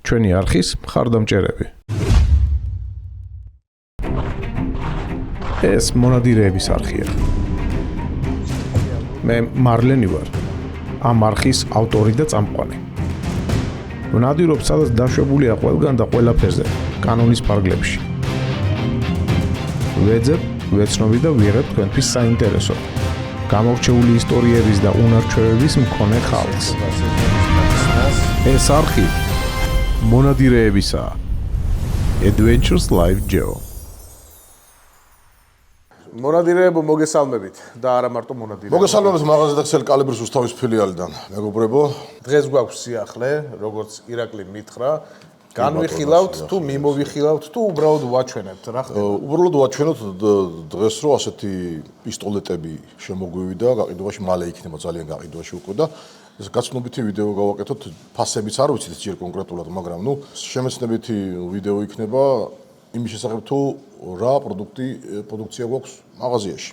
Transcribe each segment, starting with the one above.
ჩვენი არხის მხარდამჭერები. ეს მონადირეების არხია. მე მარლენი ვარ. ამ არხის ავტორი და წამყვანი. ვნადირობ, სადაც დაშვებულია ყველგან და ყველაფერზე, კანონის ფარგლებში. ვეძებ, ვეცნობი და ვიღებ თქვენთვის საინტერესო, გამორჩეული ისტორიების და უნარჩვევების მქონე ხალხს. ეს არხი მონადირეებისაა. Adventures Live Geo. მონადირეებო მოგესალმებით და არა მარტო მონადირეებო. მოგესალმებით მაღაზია და ქსელი კალიბრის უსთავის ფილიალიდან. მეგობრებო, დღეს გვაქვს სიახლე, როგორც ირაკლი მითხრა, განვიხილავთ თუ მიმოვიხილავთ თუ უბრალოდ ვაჩვენებთ, რა ხდება? უბრალოდ ვაჩვენოთ დღეს რომ ასეთი პისტოლეტები შემოგვივიდა, გაყიდვაში მალე იქნება ძალიან გაყიდვაში უკვე და ეს გაცნობითი ვიდეო გავაკეთოთ, ფასებიც არ ვიცით ჯერ კონკრეტულად, მაგრამ ნუ შემეცნებითი ვიდეო იქნება იმის შესახებ თუ რა პროდუქცია გვაქვს მაღაზიაში.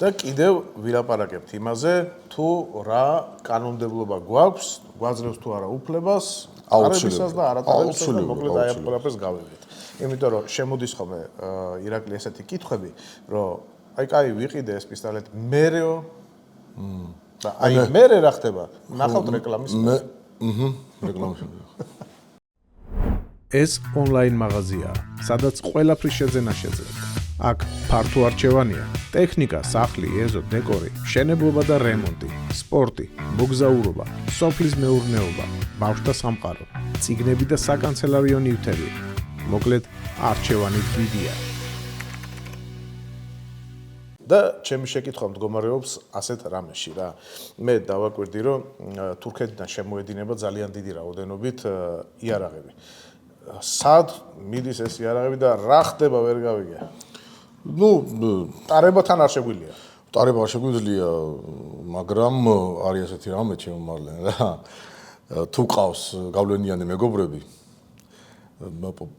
და კიდევ ვილაპარაკებთ იმაზე, თუ რა კანონმდებლობა გვაქვს, გვაძლევს თუ არა უფლებას, არებისას და არატარებისას და მოკლედ აი ამ ყველაფერს გავიგეთ. იმიტომ რომ შემოდის ხოლმე ირაკლი ესეთი კითხვები, რომ აი კაი ვიყიდე ეს პისტოლეტი, მერეო და აი მერე რა ხდება? ნახავთ რეკლამის. რეკლამის. ეს ონლაინ მაღაზიაა, სადაც ყველაფრის შეძენა შეძლებთ. აქ ფართო არჩევანია: ტექნიკა, სახლი, ეზო, დეკორი, მშენებლობა და რემონტი, სპორტი, მოგზაურობა, სოფლის მეურნეობა, ბავშვთა სამყარო, წიგნები და საკანცელარიო ნივთები. მოკლედ, არჩევანი დიდია. და ჩემი შეკითხვა მდგომარეობს ასეთ რამეში რა. მე დავაკვირდი, რომ თურქეთიდან შემოედინება ძალიან დიდი რაოდენობით იარაღები. სად მიდის ეს იარაღები და რა ხდება ვერ გავიგე. ნუ ტარებათან არ შეგვიძლია. ტარება არ შეგვიძლია, მაგრამ არის ასეთი რამე ჩემო მარლენ რა. თუ ყავს გავლენიანი მეგობრები,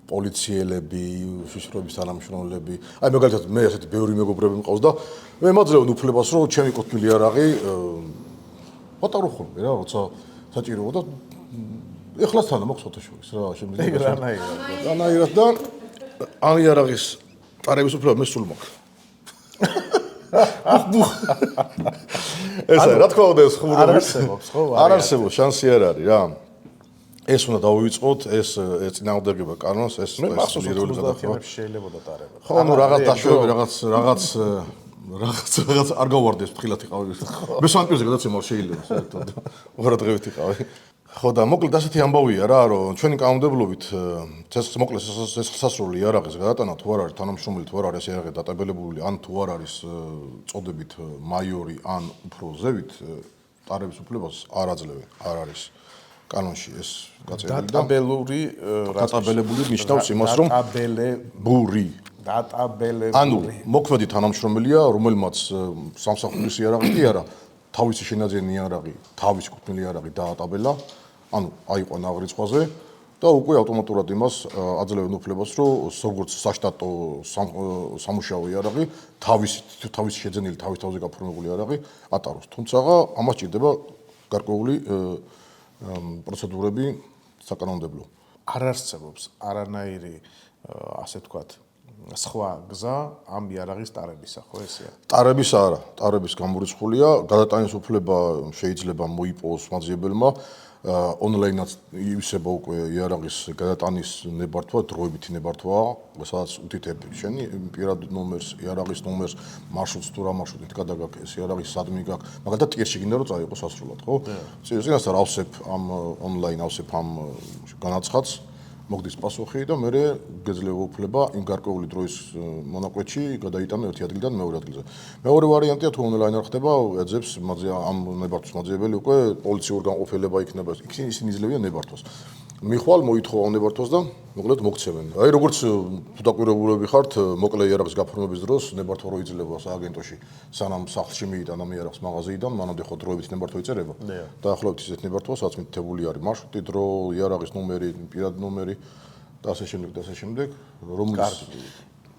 პოლიციელები, უშიშროების თანამშრომლები, აი მაგალითად მე ასეთი ბევრი მეგობრები მყავს და მე მაძლევენ უფლებას, რომ ჩემი კუთვნილი იარაღი პატარო ხოლმე რა, როცა საჭიროა და ეხლაც თან მაქვს ფოტოშოპის რა შემიძლია. რანაირად და ამ იარაღის ტარების უფლება მე სულ მაქვს. ესა რა თქმა უნდა ეს ხუმრობი არ არსებობს ხო? არ არსებობს, შანსი არ არის რა. ეს უნდა დავივიწყოთ, ეს წინააღმდეგება კანონს, ეს სპეციალური გადახდები შეიძლება დატარება. ხო, ნუ რაღაც დაშვები, რაღაც არ გავარდეს ფრთხილად იყავი. მესამე პირზე გადაცემა შეიძლება საერთოდ. უბრალოდ იყავი. ხო და მოკლედ ასეთი ამბავია რა, რომ ჩვენი კანონმდებლობით მოკლედ სასასრული იარაღის გადატანა თუ არ არის თანამშრომელი, თუ არ არის იარაღი დატაბელებული, ან თუ არ არის წოდებით მაიორი ან უფრო ზევით, ტარების უფლებას არ აძლევენ, არ არის კანონში ეს გაწერილი და დატაბელებული ნიშნავს იმას, რომ დატაბელებული. ანუ მოქმედი თანამშრომელია, რომელმაც სამსახურის იარაღი კი არა, თავისი შენაძენი იარაღი, თავისი კუთვნილი იარაღი დაატაბელა, ანუ აიყვანა აღრიცხვაზე და უკვე ავტომატურად იმას აძლევენ უფლებას, რომ როგორც საშტატო სამუშაო იარაღი, თავისი შეძენილი, თავის თავზე გაფორმებული იარაღი ატაროს. თუმცა ამას ჭირდება გარკვეული პროცედურები საკანონმდებლო. არ არსებობს არანაირი ასე ვთქვათ სხვა გზა ამ იარაღის ტარებისა, ხო ესეა? ტარების არა, ტარების გამორიცხულია, გადატანის უფლება შეიძლება მოიპოვოს მაძიებელმა, ონლაინად ივსება უკვე იარაღის გადატანის ნებართვა, დროებითი ნებართვაა, სადაც უთითებ შენი პირად ნომერს, იარაღის ნომერს, მარშრუტს თუ რა მარშრუტით გადაგაკ ეს იარაღის სადმი გაქვს, მაგალითად ტირში გინდა რომ წაიღო სასრულად, ხო? წინასწარ ავსებ ამ ონლაინ ავსებ ამ განაცხადს, მოგდის პასუხი და მე გეძლევა უფლება იმ გარკვეული დროის მონაკვეთში გადაიტანო ერთი ადგილიდან მეორე ადგილზე. მეორე ვარიანტია თუ ონლაინ არ ხდება, ეძებს ამ ნებართვას მაძიებელი უკვე პოლიციური განყოფილება იქნება. ისინი იძლევიან ნებართვას. მიხვალ მოითხოვა ნებართვას და მოკლედ მოგცემენ. აი როგორც თუ დაკვირვებულები ხართ, მოკლე იარაღის გაფორმების დროს ნებართვა რო იძლევა სააგენტოში, სანამ სახლში მიიტანა იარაღს მაღაზიიდან, მანამდე ხო დროებით ნებართვა იწერება. დაახლოებით ისეთ ნებართვას, რაც მითითებული არის მარშრუტი, დრო, იარაღის ნომერი, პირადი ნომერი და ასე შემდეგ და ასე შემდეგ, რომლის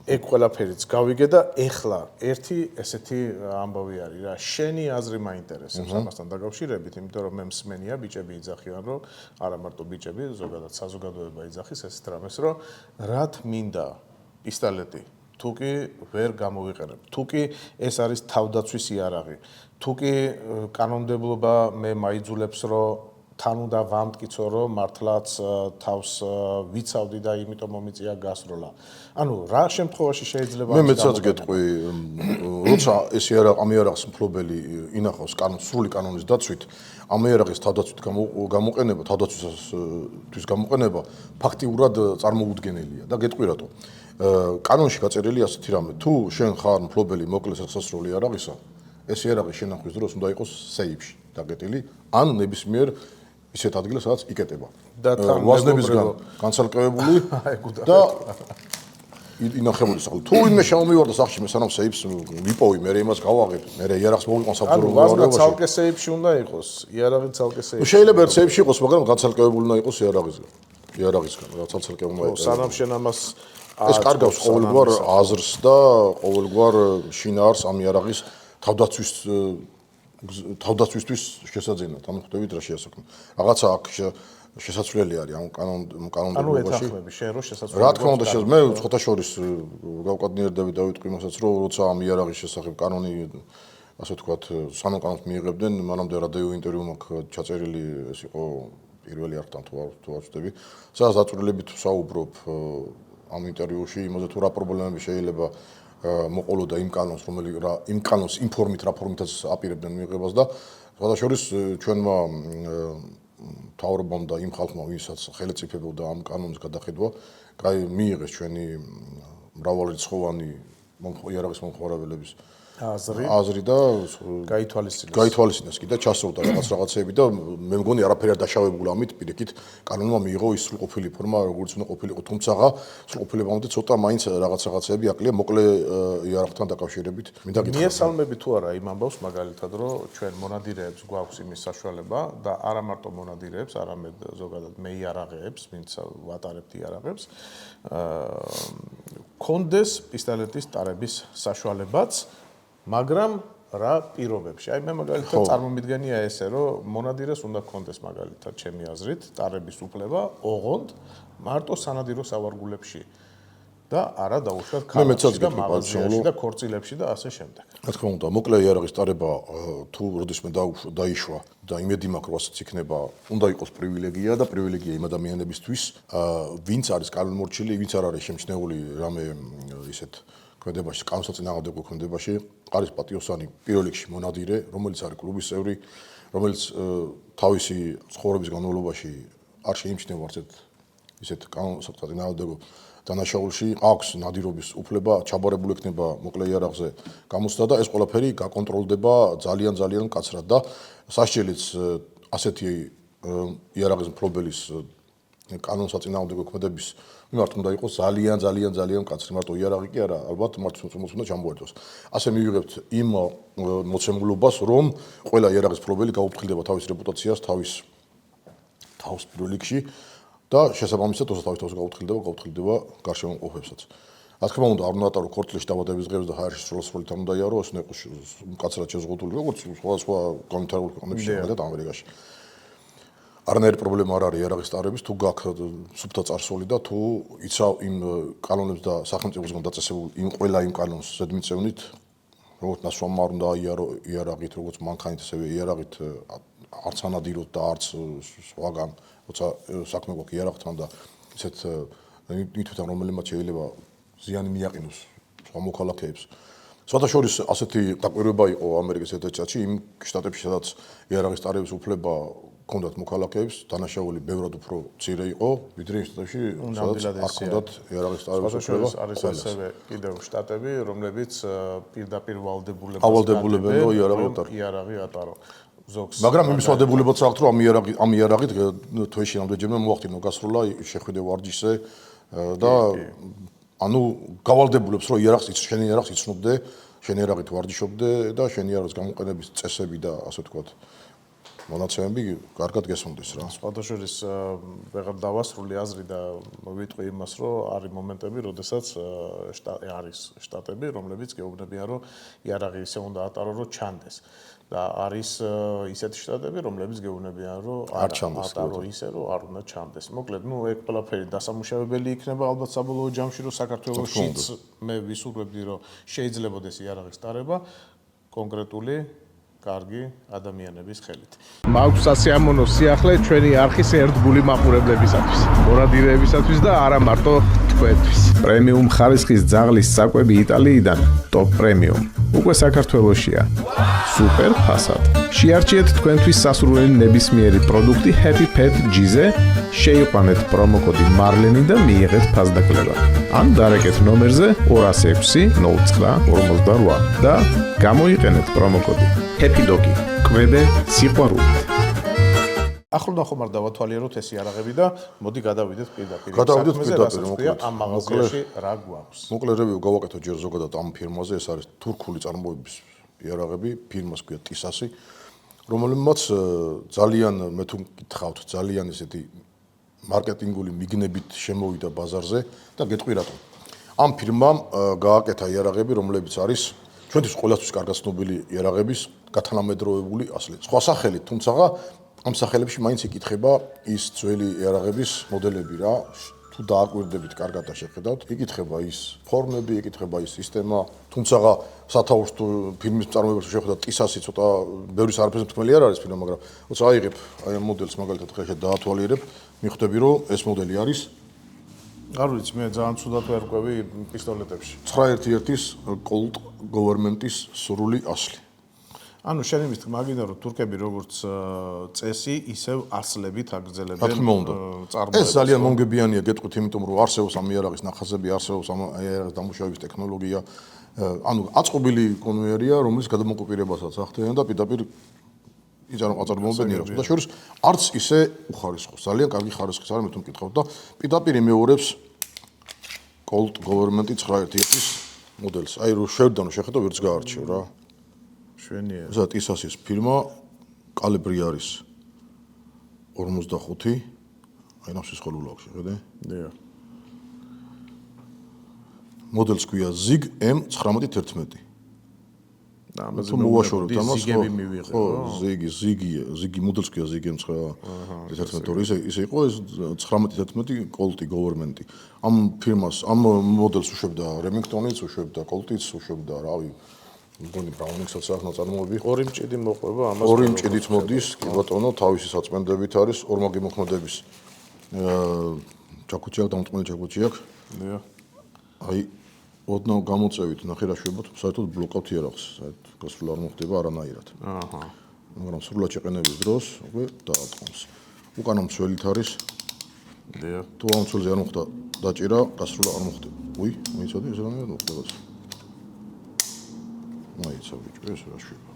ეგ ყველაფერიც გავიგე და ეხლა ერთი ესეთი ამბავი არის რა შენი აზრი მაინტერესებს ამასთან დაკავშირებით იმიტომ რომ მე მსმენია ბიჭები იძახიან რომ არა მარტო ბიჭები ზოგადად საზოგადოება იძახის ესეთ რამეს რომ რათ მინდა პისტოლეტი თუ კი ვერ გამოვიყენებ თუ კი ეს არის თავდაცვის იარაღი თუ კი კანონმდებლობა მე მაიძულებს რომ თან უნდა ვამტკიცო რომ მართლაც თავს ვიცავდი და იმიტომ მომიწია გასროლა. ანუ რა შემთხვევაში შეიძლება მე მეცაც გეტყვი როცა ეს ამ იარაღის მფლობელი ინახავს სრული კანონის დაცვით ამ იარაღის თავდაცვით გამოყენება თავდაცვისთვის გამოყენება ფაქტიურად წარმოუდგენელია და გეტყვი რატო კანონში გაწერილი ასეთი რამე თუ შენ ხარ მფლობელი მოკლე სასასრული იარაღისა ეს იარაღი შენახვის დროს უნდა იყოს სეიფში დაკეტილი ან ნებისმიერ ისეთ ადგილას სადაც იკეტება და ვაზნებისგან განცალკევებული და ინახებული სახლი თუ ვინმე შემომივარდა სახლში მე სანამ სეიფს ვიპოვი მე იმას გავაღებ მე იარაღს მოვიყვან საბრძოლო ვაზნა ცალკე სეიფში უნდა იყოს იარაღი ცალკე სეიფში შეიძლება ერთ სეიფში იყოს მაგრამ განცალკევებული უნდა იყოს იარაღისგან რა ცალკე სანამ შენ ამას ეს კარგავს ყოველგვარ აზრს და ყოველგვარ შინაარს ამ იარაღის თავდაცვისთვის შესაძენად ანუ ხვდებით რა შეასაქმე რაღაცა აქ შესაძლებელი არის ამ კანონმდებლობაში შენ რო შესაძლებელი რა თქმა უნდა მე ცოტა შორის გავკადნიერდები და ვიტყვი მასაც რომ როცა ამ იარაღის შესახებ კანონი ასე ვთქვათ სანამ კანონს მიიღებდნენ მანამდე რადიო ინტერვიუ მაქვს ჩაწერილი ეს იყო პირველი არხთან თუ არ ვწდები სადაც დაწვრილებით ვსაუბრობ ამ ინტერვიუში იმაზე თუ რა პრობლემები შეიძლება მოყოლო და იმ კანონს იმ ფორმით რა ფორმითაც აპირებდნენ მიიღებას და სხვადასხვა ჩვენმა მთავრობამ და იმ ხალხმა ვისაც ხელისუფლებოდა ამ კანონის გადახედვა მიიღეს ჩვენი მრავალრიცხოვანი იარაღის მომხმარებლების აზრი და გაითვალისწინეს კიდე ჩასწორდა რაღაცეები და მე მგონი არაფერი არ დაშავებულა ამით პირიქით კანონმა მიიღო ის სრულყოფილი ფორმა როგორც უნდა ყოფილიყო თუმცა სრულყოფილებამდე ცოტა მაინც რაღაცეები აკლია მოკლე იარაღთან დაკავშირებით მიესალმები თუ არა იმ ამბავს მაგალითად რომ ჩვენ მონადირეებს გვაქვს იმის საშუალება და არა მარტო მონადირეებს არამედ ზოგადად მე იარაღეებს ვინც ვატარებთ იარაღებს კონდეს პისტოლეტის ტარების საშუალებაც მაგრამ რა პირობებში? აი მე მაგალითად წარმომიდგენია ესე რომ მონადირეს უნდა კონდეს მაგალითად ჩემი აზრით ტარების უფლება ოღონდ მარტო სანადირო სავარგულებში და არა დაუშვათ ქალაქში და მაღაზიაში და ქორწილებში და ასე შემდეგ. რა თქმა უნდა, მოკლე იარაღის ტარება თუ როდესმე დაიშვა და იმედი მაქვს რომ ასეც იქნება, უნდა იყოს პრივილეგია და პრივილეგია იმ ადამიანებისთვის, ვინც არის კანონმორჩილი, ვინც არ არის შემჩნეული რამე ისეთ ქმედებაში, კანონსაწინააღმდეგო ქმედებაში, არის პატიოსანი პირველ რიგში მონადირე, რომელიც არის კლუბის წევრი, რომელიც თავისი ცხოვრების განმავლობაში არ შეიმჩნევა ისეთ კანონსაწინააღმდეგო დანაშაულში, აქვს ნადირობის უფლება, ჩაბარებული ექნება მოკლე იარაღზე გამოსვლა და ეს ყველაფერი გაკონტროლდება ძალიან მკაცრად და სასჯელიც ასეთი იარაღის მფლობელის კანონსაწინააღმდეგო ქმედების მიმართ უნდა იყოს ძალიან მკაცრი, მარტო იარაღი კი არა, ალბათ მართლაც უნდა ჩამოერთოს. ასე მივიღებთ იმ მოცემულობას, რომ ყველა იარაღის მფლობელი გაუფრთხილდება თავის რეპუტაციას, თავს პირველ რიგში და შესაბამისად თავის გაუფრთხილდება გარშემო მყოფებსაც. რა თქმა უნდა, არ უნდა ატარო ქორწილში დაბადების დღეებს და ჰაერში სრულად არ უნდა იარო, ეს უნდა იყოს მკაცრად შეზღუდული, როგორც სხვადასხვა განვითარებულ ქვეყნებში, მაგალითად ამერიკაში. არანაირი პრობლემა არ არის იარაღის ტარების, თუ გაქვთ სუფთა წარსული და თუ იცავ იმ კანონებს და სახელმწიფოსგან დაწესებულ იმ კანონს ზედმიწევნით, როგორც ნასვამმა არ უნდა აიარო იარაღით, როგორც მანქანით, ასევე იარაღით არც ანადიროთ და არც სხვაგან, როცა საქმე გვაქვს იარაღთან და ისეთ ნივთებთან, რომელმაც შეიძლება ზიანი მიაყენოს სხვა მოქალაქეებს. სხვადასხვა ასეთი დაკვირვება იყო ამერიკის ერთ-ერთ შტატში, იმ შტატებში, სადაც იარაღის ტარების უფლება ჰქონდათ მოქალაქეებს, დანაშაული ბევრად უფრო მცირე იყო, ვიდრე იმ შტატებში, სადაც არ ჰქონდათ იარაღის ტარების უფლება. არის ასევე კიდევ შტატები, რომლებიც პირდაპირ ვალდებულებენ იარაღი ატარო. მაგრამ იმის ვალდებულებაც აქვს, რომ ამ იარაღით თვეში რამდენჯერმე მოახდინო გასროლა შეხვედე ვარჯიშზე და ანუ გავალდებულებს, რომ შენი იარაღს იცნობდე, შენი იარაღით ვარჯიშობდე და შენი იარაღის გამოყენების წესები და ასე ვთქვათ მონაცემები კარგად გესმოდეს რა. სხვადასხვის ვეღარ დავასრულე აზრი და ვიტყვი იმას, რომ არის მომენტები, როდესაც არის შტატები, რომლებიც გეუბნებიან, რომ იარაღი ისე უნდა ატარო, რომ ჩანდეს. და არის ისეთი შტატები, რომლებიც გეუბნებიან, რომ არ ატარო ისე, რომ არ უნდა ჩანდეს. მოკლედ, ეგ ყველაფერი დასამუშავებელი იქნება ალბათ საბოლოო ჯამში, რომ საქართველოშიც მე ვისურვებდი, რომ შეიძლებოდეს იარაღის ტარება კონკრეტული კარგი ადამიანების ხელით. მაქვს სასიამოვნო სიახლე ჩვენი არხის ერთგული მაყურებლებისათვის, მორადირეებისათვის და არა მარტო თქვენთვის. პრემიუმ ხარისხის ძაღლის საკვები იტალიიდან, ტოპ პრემიუმ. უკვე საქართველოშია. სუპერ ფასად. შეარჩიეთ თქვენთვის სასურველი ნებისმიერი პროდუქტი Happy Pet G-ზე, შეიყვანეთ პრომოკოდი მარლენი და მიიღეთ ფასდაკლება. ან დარეკეთ ნომერზე 206 09 48 და გამოიყენეთ პრომოკოდი Happy Doggy. კვებე სიყვარულით. ახლდა ხომ არ დავათვალიეროთ ეს იარაღები და მოდი გადავიდეთ პირდაპირ. მოკლედ. ამ მაღაზიაში რა გვაქვს? მოკლედ რევიუ გავაკეთო ჯერ ზოგადად ამ ფირმაზე, ეს არის თურქული წარმოების იარაღები, ფირმას ქვია ტისასი, რომელმაც ძალიან მე თუ გითხავთ, ძალიან ესეთი მარკეტინგული მიგნებით შემოვიდა ბაზარზე და გეტყვი რატომ. ამ ფირმამ გააკეთა იარაღები, რომლებიც არის ჩვენთვის ყველასთვის კარგად ცნობილი იარაღების გათანამედროვებული ასლი. სხვა სახელით, თუმცა ამ სახელებში მაინც იკითხება ის ძველი იარაღების მოდელები რა. თუ დააკვირდებით კარგად და შეხედავთ, იკითხება ის ფორმები, იკითხება ის სისტემა, თუმცა სათავოს თუ ფირმის წარმოებაში შეხედავთ, ტისასი ცოტა ბევრი არაფერზე მთქმელი არ არის ფირმა, მაგრამ როცა აიღებ აი ამ მოდელს მაგალითად ხელში დაათვალიერებ, მიხვდები რომ ეს მოდელი არის არ ვიცი, მე ძალიან ცუდად ვერ ყვევი პისტოლეტებში. 911-ის Colt Government-ის სრული ასლი. ანუ შენ იმის თქმა გინდა რომ თურქები როგორც წესი ისევ ასლებით აგრძელებენ წარმოებას. ეს ძალიან მომგებიანია გეტყვით, იმიტომ რომ არსებობს ამ იარაღის ნახაზები, არსებობს ამ იარაღის დამუშავების ტექნოლოგია. ანუ აწყობილი კონვეიერია, რომელიც გადამოკოპირებასაც ახდენენ და პირდაპირ აწარმოებენ იარაღს. და შორის არც ისე უხარისხოს. ძალიან კარგი ხარისხის არის, მე თუ მკითხავთ და პირდაპირ იმეორებს Colt Government 911-ის მოდელს. აი რო შევდანო შეხედო ვერც გაარჩევ რა. შვენია. ზა ტისასის ფირმა კალიბრი არის 45. აი ნახეს ხოლმე აქვს, ხედე? დიახ. მოდელს ქვია Zig M911. და ამაზე მოვაშორებთ ამას. ზიგები მივიღე. ხო, Zig მოდელს ქვია Zig M911. ისე იყო ეს 911 Colt Government. ამ ფირმას, ამ მოდელს უშვებდა Remington-იც, უშვებდა Colt-იც, უშვებდა რავი მგონი Browning-საც ახლა წარმოები. ორი მჭიდი მოყვება ამას. ორი მჭიდით მოდის, კი ბატონო, თავისი საწმენდებით არის, ორმაგი მოქმედების ჩაკუჩი აქვს, დამწმუნე ჩაკუჩი აქვს. დიახ. აი, ოდნავ გამოწევით, ნახე რა შვებოთ, საერთოდ ბლოკავთ იარაღს, საერთოდ გასვლა არ მოხდება არანაირად. აჰა. მაგრამ სრულად შეყენების დროს უკვე დაატყობს. უკანა მცველით არის. დიახ. თუ ამ მცველზე არ მოხდა დაჭირა, გასვლა არ მოხდება. უი, მოიცოდი, ეს რამე მოხდება. მაიცა ბიჭო, ეს რა შვება.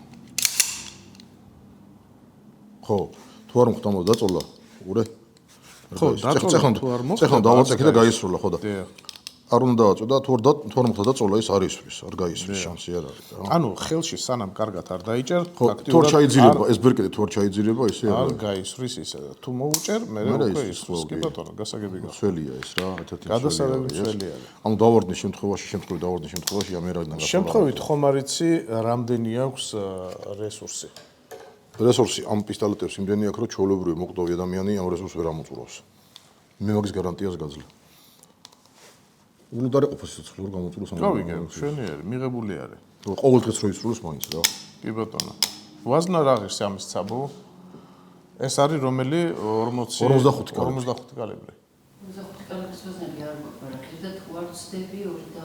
ხო, თუ არ მოხდა დაწოლა, უყურე. ხო, დაწოლა თუ არ მოხდა. ეხლა დავაწექი და გაისრულა, ხო და. დიახ. არ უნდა დააწოდა, თუ არ მოხდა დაწოლა, ის არ ისვრის, არ გაისვრის, შანსი არ არის. ანუ ხელში სანამ კარგად არ დაიჭერ, ფაქტიურად თუ არ ჩაიძირება, ეს ბერკეტი თუ არ ჩაიძირება, ისე არ გაისვრის ისე. თუ მოუჭერ, მე უკვე ისვრის, კი ბატონო, გასაგები გახდა. სველია ეს რა, ერთ-ერთი გადასაღები სველია. ანუ დავარდნის შემთხვევაში ამერიდან გასვლა. შემთხვევით ხომ არ იცი, რამდენი აქვს რესურსი? რესურსი ამ პისტოლეტებს იმდენი აქვს, რომ ჩვეულებრივი მოკვდავი ადამიანი ამ რესურსს ვერ ამოწურავს. მე მაგის გარანტიას გაძლევ. უნდა ყოფილიყო სიცხლურ გამოწუროს ამ. გავიგე, შვენიერი, მიღებული არის. ყოველდღეს რო ისრულოს მაინც რა. კი ბატონო. ვაზნა რა ღირს ამის ცაბო? ეს არის რომელი 45 კალიბრი. 45 კალიბრის ვაზნები არ გვაქვს, და თუ არ ვცდები 2 და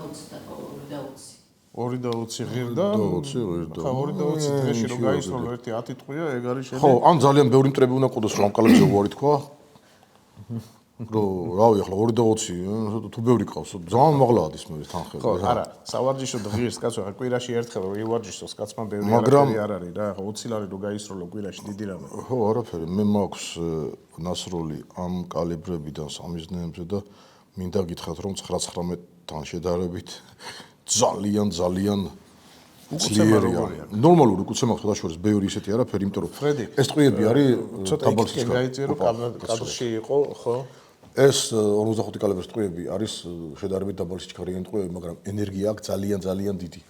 20 ღირდა. 20 ღირდა. ხა 2 და 20 დღეში რო გაისროლო ერთი 10 ტყვია, ეგ არის შენი. ხო, ან ძალიან ბევრი მტრები უნდა ყოდოს რომ ამ კალიბერზე უარი თქვა. რომ რავი ახლა 2 და 20 თუ ბევრი ყავს ძალიან მაღლაა ის მე თანხები. ხო, არა, სავარჯიშო ღირს კაცო, ახლა კვირაში ერთხელ რო ივარჯიშოს კაცმა ბევრი არაფერი არ არის რა, ახლა 20 ლარი რო გაისროლო კვირაში დიდი რამე. ხო, არაფერი, მე მაქვს ნასროლი ამ კალიბრებიდან სამიზნეებზე და მინდა გითხრათ რომ 9-19-თან შედარებით ძალიან უკუცემა როგორია? ნორმალური უკუცემა ხოდაშორის ბევრი ისეთი არაფერი, იმიტომ რომ ეს ტყვიები არის დაბალ სიჩქარე. გაიწიე რომ კადრში იყო, ხო? ეს 45 კალიბრის ტყვიები არის შედარებით დაბალ სიჩქარიანი ტყვიები, მაგრამ ენერგია აქვს ძალიან დიდი.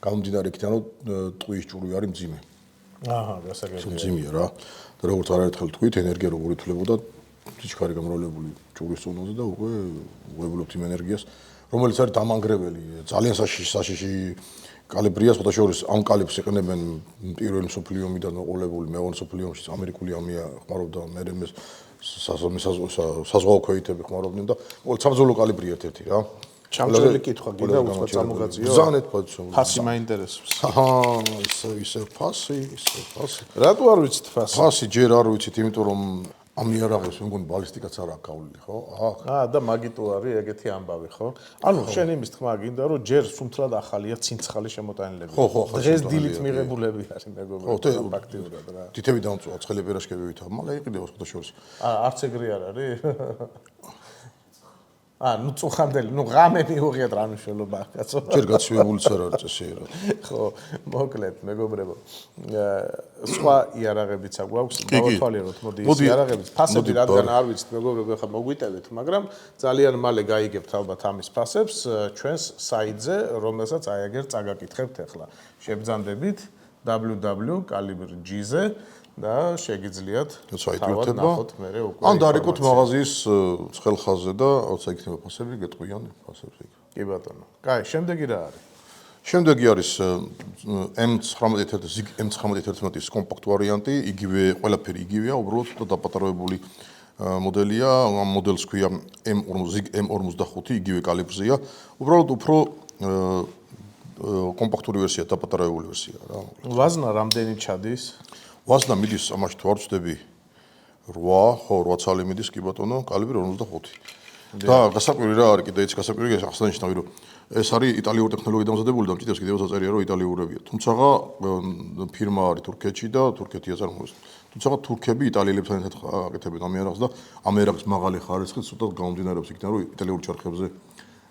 გამომდინარე იქიდან რომ ტყვის ჭურვი არის მძიმე. აჰა, გასაგებია. მძიმეა რა. და როგორც არაერთხელ თქვით, ენერგია როგორ ითვლებოდა სიჩქარე გამრავლებული ჭურვის ზონაზე და უკვე უღებულობთ იმ ენერგიას, რომელიც არის დამანგრეველი, ძალიან საშიში კალიბრია, სხვადასხვა ამ კალიბრს იყენებენ პირველი მსოფლიო ომიდან მოყოლებული, მეორე მსოფლიო ომში ამერიკული არმია ხმარობდა, მერე საზღვაო ქვეითები ხმარობდნენ და საბრძოლო კალიბრი ერთ-ერთი რა. ჩამწერი კითხვა გინდა უცხო წამოგაწიო? ბრძანეთ ფასი. ფასი მაინტერესებს. ისე ფასი. რატო არ ვიცით ფასი? ფასი ჯერ არ ვიცით, იმიტომ რომ ამიარაღებს მე მგონი ბალისტიკაც არ აქვს გავლილი, ხო? და მაგიტო არის ეგეთი ამბავი, ხო? ანუ შენ იმის თქმა გინდა რომ ჯერ სუმთლად ახალია ცინცხალი შემოტანილები. ხო, დღეს დილით მიღებულები არის მეგობრებო, ფაქტიურად რა. თითები დამწვა ცხელი პერაშკები ვითა, მაგრამ იყიდევა სხვადასხვა. არც ეგრე არ არის? ნუ წუხანდელი, ნუ ღამე მიუღიათ რა მნიშვნელობა აქვს, კაცო. ჯერ გაცივებულიც არ არის წესიერად. ხო, მოკლედ, მეგობრებო. სხვა იარაღებიც აგვაქვს, დავათვალიეროთ, მოდი ის იარაღებიც. ფასები რადგან არ ვიცით, მეგობრებო, ხა მოგვიტევეთ, მაგრამ ძალიან მალე გაიგებთ ალბათ ამის ფასებს ჩვენს საიტზე, რომელსაც აი აგერ წაგაკითხებთ ახლა. შებძანდებით www.calibre.gz-ზე და შეგიძლიათ საიტვირთება. ნახოთ მერე უკვე. ან დარეკოთ მაღაზიის ცხელ ხაზზე და როცა იქნება ფასები, გეტყვიან ფასებს იქ. კი ბატონო. კაი, შემდეგი რა არის? შემდეგი არის M1911-ის კომპაქტ ვარიანტი, იგივე ყველაფერი იგივეა, უბრალოდ დაპატარებული მოდელია, ამ მოდელს ქვია M45, იგივე კალიბრზეა. უბრალოდ უფრო კომპაქტური ვერსია, დაპატარებული ვერსია რა. ვაზნა რამდენი ჩადის? ვაზნა მიდის ამაში თუ არ ვწდები 8 ცალი მიდის კი ბატონო, კალიბრი 45. და გასაკვირი რა არის კიდე იცი გასაკვირი აღსანიშნავი რომ ეს არის იტალიური ტექნოლოგიით დამზადებული და მჭიდროს კიდევ დაწერია რომ იტალიურებია. თუმცა ფირმა არის თურქეთში და თურქეთი აწარმოებს. თუმცა თურქები იტალიელებთან ერთად აკეთებენ ამ იარაღს და ამ იარაღის მაღალი ხარისხი ცოტა გამომდინარეობს იქიდან რომ იტალიური ჩარხებზე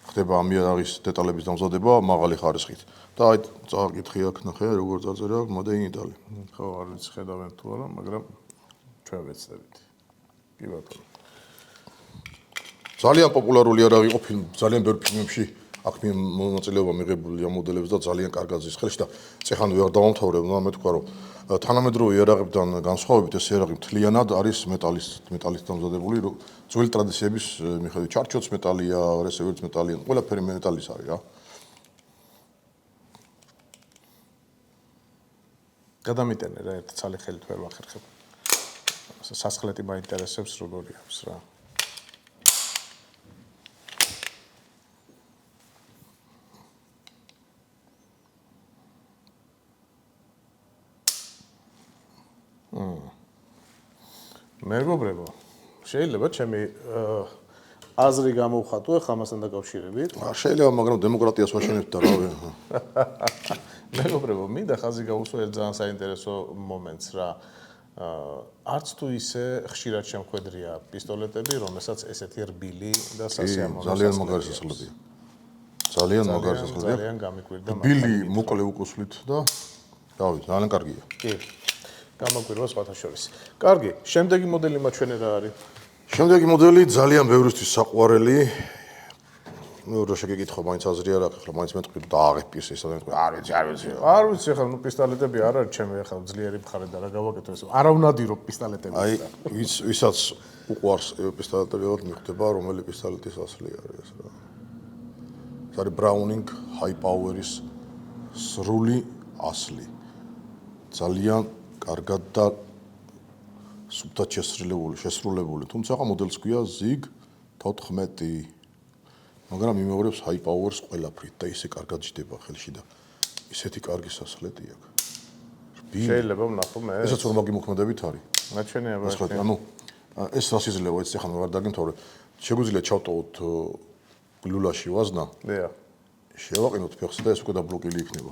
ხდება ამ იარაღის დეტალების დამზადება მაღალი ხარისხით. და აი წაკითხი აქ ნახე როგორ წაწერა Made in Italy. ხო, არ ვიცი ხედავენ თუ არა, მაგრამ ჩვენ ვეცდებით. კი ბატონო. ძალიან პოპულარული იარაღი იყო ძალიან ბევრ ფილმებში აქ მონაწილეობა მიღებული ამ მოდელებს და ძალიან კარგად ზის ხელში და წეხან ვერ დავამთავრებ, მაგრამ მე თქვა რომ თანამედროვე იარაღებთან განსხვავებით ეს იარაღი მთლიანად არის მეტალით დამზადებული, ძველი ტრადიციების მიხედვით ჩარჩოც მეტალია, რესეверიც მეტალია, ყველაფერი მეტალის არის რა. გადამიტენე რა ერთ ცალი ხელით ვერ ვახერხებ. სასხლეტი მაინტერესებს როგორი აქვს რა. მეგობრებო, შეიძლება ჩემი აზრი გამოვხატო ახლა ამასთან დაკავშირებით. შეიძლება, მაგრამ დემოკრატიას ვაშენებთ და რავი. მეგობრებო, მინდა ხაზი გაუსვა ერთ ძალიან საინტერესო მომენტს რა. არც თუ ისე ხშირად შემოხვედრია პისტოლეტები, რომელსაც ესეთი რბილი და სასიამოვნო ძალიან მაგარი სასახლეა. ძალიან მაგარი სასახლეა. ძალიან გამიკვირდა მაგარი. ბილი მოკლე უკუსვლით და რავი, ძალიან კარგია. კი. გამაკვირვა სხვათა შორის. კარგი, შემდეგი მოდელი მაჩვენე რა არის? შემდეგი მოდელი ძალიან ბევრისთვის საყვარელი. რა შეგეკითხო, მაინც აზრი არ აქვს, ახლა მაინც მეტყვი დააღებპის ესა და მეტყვი არ ვიცი. არ ვიცი, ახლა ნუ პისტოლეტები არ არის ჩემი ახლა ძლიერი მხარე და რა გავაკეთო ეს. არავნადირო პისტოლეტები. აი, ვისაც უყვარს პისტოლეტები, მიხვდება რომელი პისტოლეტის ასლი არის ეს რა. ეს არის Browning High Power-ის სრული ასლი. ძალიან კარგად და სუფთად შესრულებული, თუმცა მოდელს ქვია ZIG 14, მაგრამ იმეორებს high power-ს ყველაფრით და ისე კარგად ჯდება ხელში და ისეთი კარგი სასხლეტი აქვს. შეიძლება ვნახო მე. ესაც რომ მაგი მოქმედებით არის. მაჩვენე აბა. ანუ ეს რას იძლევა ეს ახლა ვარ დაგემთავრე. შეგვიძლია ჩავტოვოთ ლულაში ვაზნა. დია. შევაყენოთ ფეხს და ეს უკვე დაბლოკილი იქნება.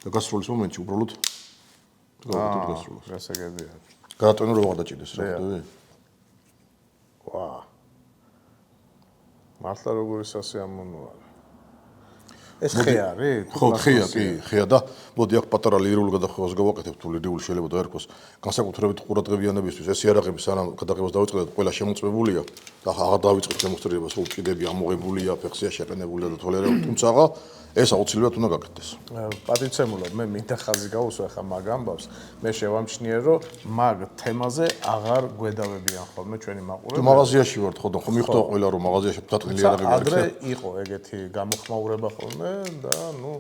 და გასროლის მომენტში უბრალოდ გასაგებია. გადატვენა რომ არ დაჭიდეს რა ხდები? ვა. მართლა როგორი სასიამოვნოა. ეს ხე არის? ხო, ხეა, კი, ხეა და მოდი აქ პატარა ლირიული გადახვევას გავაკეთებ, თუ ლირიული შეიძლება დაერქვას. განსაკუთრებით ყურადღებიანებისთვის ეს იარაღები სანამ გადაღებას დავიწყდეთ, ყველა შემოწმებულია და აღარ დავიწყეთ დემონსტრირებას, რომ ჭიდები ამოღებულია, ფეხსია შეყენებულია და თოლერე, თუმცა ეს აუცილებლად უნდა გაკეთდეს. პატრიცემულად მე მინდა ხაზი გავუსვა ახლა მაგ ამბავს. მე შევამჩნიე, რომ მაგ თემაზე აღარ გვედავებიან ხოლმე ჩვენი მაყურებლები. მაღაზიაში ვართ ხო და ხო მიხვდა ყველა რომ მაღაზიაში დატყვილი იარაღები არის. ადრე იყო ეგეთი გამოხმაურება ხოლმე და ნუ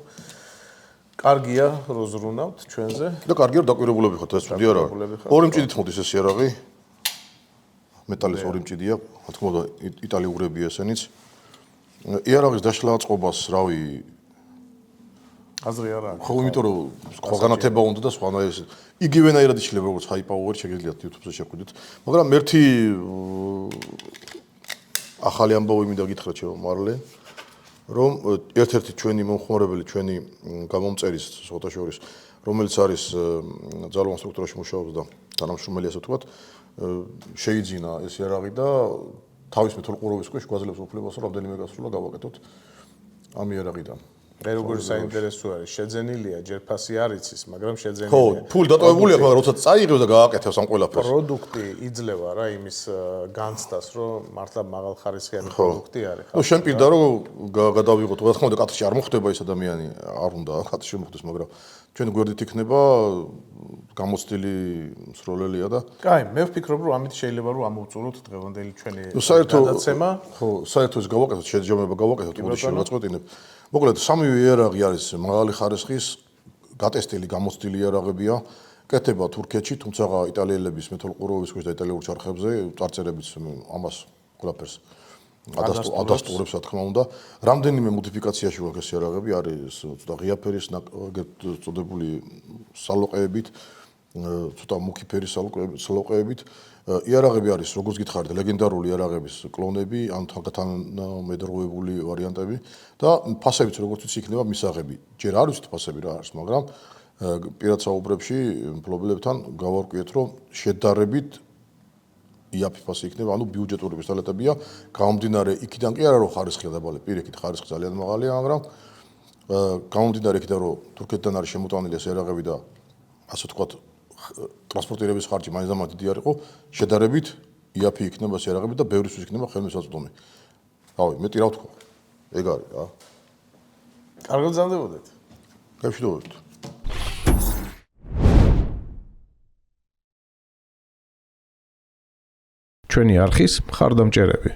კარგია რომ ზრუნავთ ჩვენზე. და კარგია რომ დაკვირვებულები ხართ, ეს ვთქვი არა. ორი მჭიდით მოდის ეს იარაღი. მეტალის ორი მჭიდია, რა თქმა უნდა იტალიურებია ესენიც. იარაღის დაშლა აწყობას, რავი, აზრი არა აქვს. ხო, იმიტომ რომ სხვა განათება უნდა და სხვა ეს იგივენაირად იშლება როგორც high power შეგიძლიათ YouTube-ზე შეხვიდეთ. მაგრამ ერთი ახალი ამბავი მინდა გითხრათ შემომარლე, რომ ერთ-ერთი ჩვენი მომხმარებელი, ჩვენი გამომწერის სოთაშორის, რომელიც არის ძალოვან სტრუქტურაში მუშაობს და თანამშრომელი ასე ვთქვათ, შეიძინა ეს იარაღი და თავის მეთვალყურობის ქვეშ გვაძლევს უფლებას, რომ რამდენიმე გასვლა გავაკეთოთ ამ იარაღიდან. მე როგორი საინტერესო არის, შეძენილია, ჯერ ფასი არ იცის, მაგრამ შეძენილია. ხო, ფული დატოვებულია, მაგრამ როცა წაიღებს და გააკეთებს ამ ყველაფერს. პროდუქტი იძლევა რა იმის განცდას, რომ მართლა მაღალხარისხიანი პროდუქტი არის. ნუ შენ პირდა რომ გადავიღოთ, რა თქმა უნდა, კატრში არ მოხდება ეს ადამიანი, არ უნდა კატრში მოხდეს, მაგრამ ჩვენ გვერდით იქნება გამოცდილი მსროლელია და კაი, მე ვფიქრობ, რომ ამით შეიძლება რომ ამოვწუროთ დღევანდელი ჩვენი გადაცემა. ხო, საერთოდ გავაკეთოთ, შეჯამება გავაკეთოთ, მოდი შევაწყვეტინებ. მოკლედ, სამივე იარაღი არის მაღალი ხარისხის, გატესტილი, გამოცდილი იარაღებია. კეთება თურქეთში, თუმცა იტალიელების მეთვალყურობის ქვეშ და იტალიურ ჩარხებზე წარწერებიც ამას ყველაფერს ადასტურებს, რა თქმა უნდა. რამდენიმე მოდიფიკაციაში ვაკეთეს ეს იარაღები, არის ცოტა ღია ფერის, წოდებული სალოყეებით, ცოტა მუქი ფერის სალოყეებით. იარაღები არის, როგორც გითხარით, ლეგენდარული იარაღების კლონები, ან თანამედროვებული ვარიანტები და ფასებიც, როგორც ვიცი, იქნება მისაღები. ჯერ არ ვიცით ფასები რა არის, მაგრამ პირად საუბრებში მფლობელებთან გავარკვიეთ, რომ შედარებით იაფი ფასი იქნება, ანუ ბიუჯეტური პისტოლეტებია, გამომდინარე იქიდან კი არა რომ ხარისხია დაბალი, პირიქით ხარისხი ძალიან მაღალია, მაგრამ გამომდინარე იქიდან რომ თურქეთიდან არის შემოტანილი ეს იარაღები და ასე ვთქვათ ტრანსპორტირების ხარჯი მაინც და მაინც დიდი არ იყო, შედარებით იაფი იქნება ეს იარაღები და ბევრისთვის იქნება ხელმისაწვდომი. რავი, მეტი რა ვთქვა? ეგ არის რა. კარგად გზავდებოდეთ. გამშვიდობებით. ჩვენი არხის მხარდამჭერები